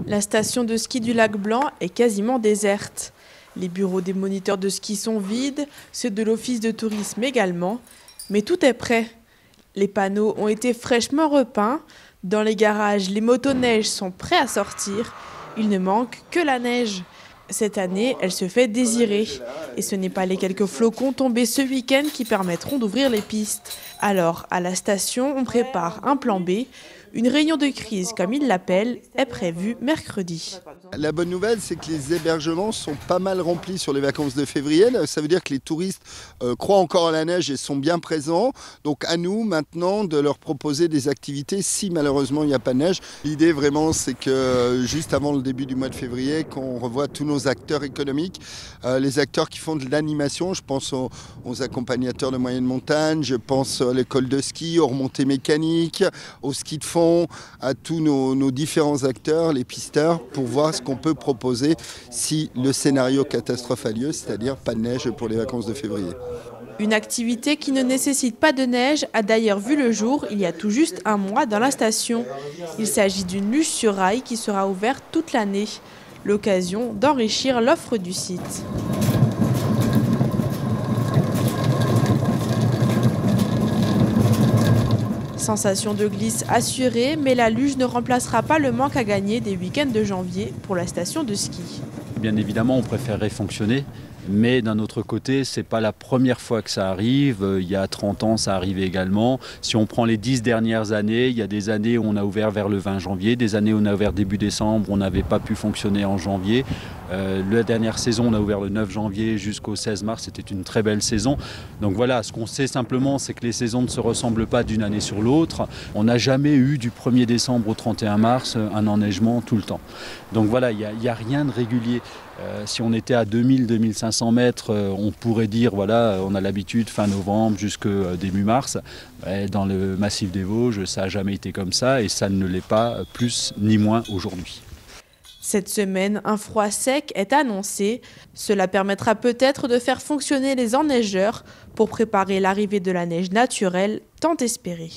La station de ski du lac Blanc est quasiment déserte. Les bureaux des moniteurs de ski sont vides, ceux de l'office de tourisme également. Mais tout est prêt. Les panneaux ont été fraîchement repeints. Dans les garages, les motoneiges sont prêts à sortir. Il ne manque que la neige. Cette année, elle se fait désirer. Et ce n'est pas les quelques flocons tombés ce week-end qui permettront d'ouvrir les pistes. Alors, à la station, on prépare un plan B. Une réunion de crise, comme ils l'appellent, est prévue mercredi. La bonne nouvelle, c'est que les hébergements sont pas mal remplis sur les vacances de février. Ça veut dire que les touristes croient encore à la neige et sont bien présents. Donc à nous maintenant de leur proposer des activités si malheureusement il n'y a pas de neige. L'idée vraiment, c'est que juste avant le début du mois de février, qu'on revoie tous nos acteurs économiques, les acteurs qui font de l'animation, je pense aux accompagnateurs de moyenne montagne, je pense à l'école de ski, aux remontées mécaniques, au ski de fond, à tous nos différents acteurs, les pisteurs, pour voir ce qu'on peut proposer si le scénario catastrophe a lieu, c'est-à-dire pas de neige pour les vacances de février. Une activité qui ne nécessite pas de neige a d'ailleurs vu le jour il y a tout juste un mois dans la station. Il s'agit d'une luge sur rail qui sera ouverte toute l'année. L'occasion d'enrichir l'offre du site. Sensation de glisse assurée, mais la luge ne remplacera pas le manque à gagner des week-ends de janvier pour la station de ski. Bien évidemment, on préférerait fonctionner, mais d'un autre côté, ce n'est pas la première fois que ça arrive. Il y a 30 ans, ça arrivait également. Si on prend les 10 dernières années, il y a des années où on a ouvert vers le 20 janvier, des années où on a ouvert début décembre, on n'avait pas pu fonctionner en janvier. La dernière saison, on a ouvert le 9 janvier jusqu'au 16 mars, c'était une très belle saison. Donc voilà, ce qu'on sait simplement, c'est que les saisons ne se ressemblent pas d'une année sur l'autre. On n'a jamais eu du 1er décembre au 31 mars un enneigement tout le temps. Donc voilà, il n'y a rien de régulier. Si on était à 2000-2500 mètres, on pourrait dire, voilà, on a l'habitude fin novembre jusqu'au début mars. Dans le massif des Vosges, ça n'a jamais été comme ça et ça ne l'est pas plus ni moins aujourd'hui. Cette semaine, un froid sec est annoncé. Cela permettra peut-être de faire fonctionner les enneigeurs pour préparer l'arrivée de la neige naturelle tant espérée.